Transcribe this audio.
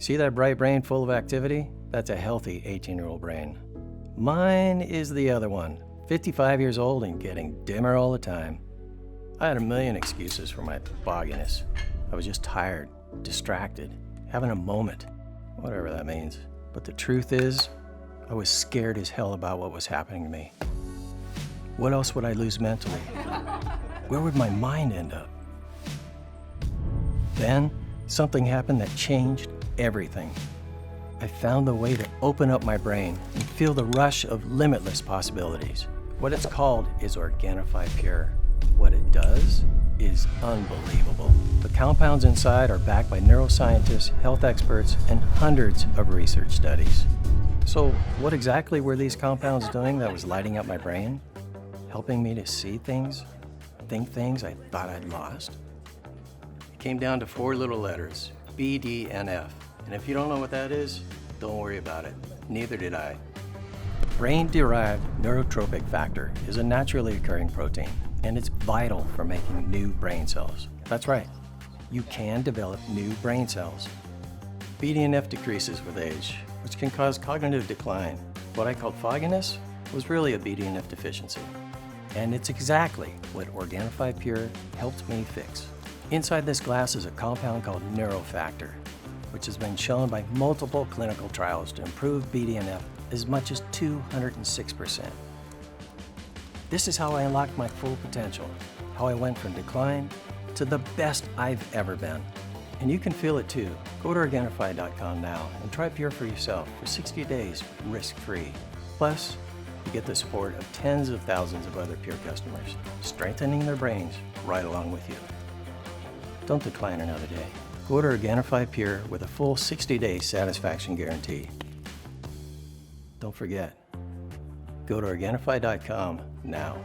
See that bright brain full of activity? That's a healthy 18-year-old brain. Mine is the other one, 55 years old and getting dimmer all the time. I had a million excuses for my fogginess. I was just tired, distracted, having a moment, whatever that means. But the truth is, I was scared as hell about what was happening to me. What else would I lose mentally? Where would my mind end up? Then, something happened that changed everything. I found the way to open up my brain and feel the rush of limitless possibilities. What it's called is Organifi Pure. What it does is unbelievable. The compounds inside are backed by neuroscientists, health experts, and hundreds of research studies. So what exactly were these compounds doing that was lighting up my brain? Helping me to see things, think things I thought I'd lost? It came down to 4 little letters, BDNF. And if you don't know what that is, don't worry about it. Neither did I. Brain-derived neurotrophic factor is a naturally occurring protein, and it's vital for making new brain cells. That's right, you can develop new brain cells. BDNF decreases with age, which can cause cognitive decline. What I called fogginess was really a BDNF deficiency. And it's exactly what Organifi Pure helped me fix. Inside this glass is a compound called neurofactor, which has been shown by multiple clinical trials to improve BDNF as much as 206%. This is how I unlocked my full potential, how I went from decline to the best I've ever been. And you can feel it too. Go to Organifi.com now and try Pure for yourself for 60 days risk-free. Plus, you get the support of tens of thousands of other Pure customers, strengthening their brains right along with you. Don't decline another day. Go to Organifi Pure with a full 60-day satisfaction guarantee. Don't forget, go to Organifi.com now.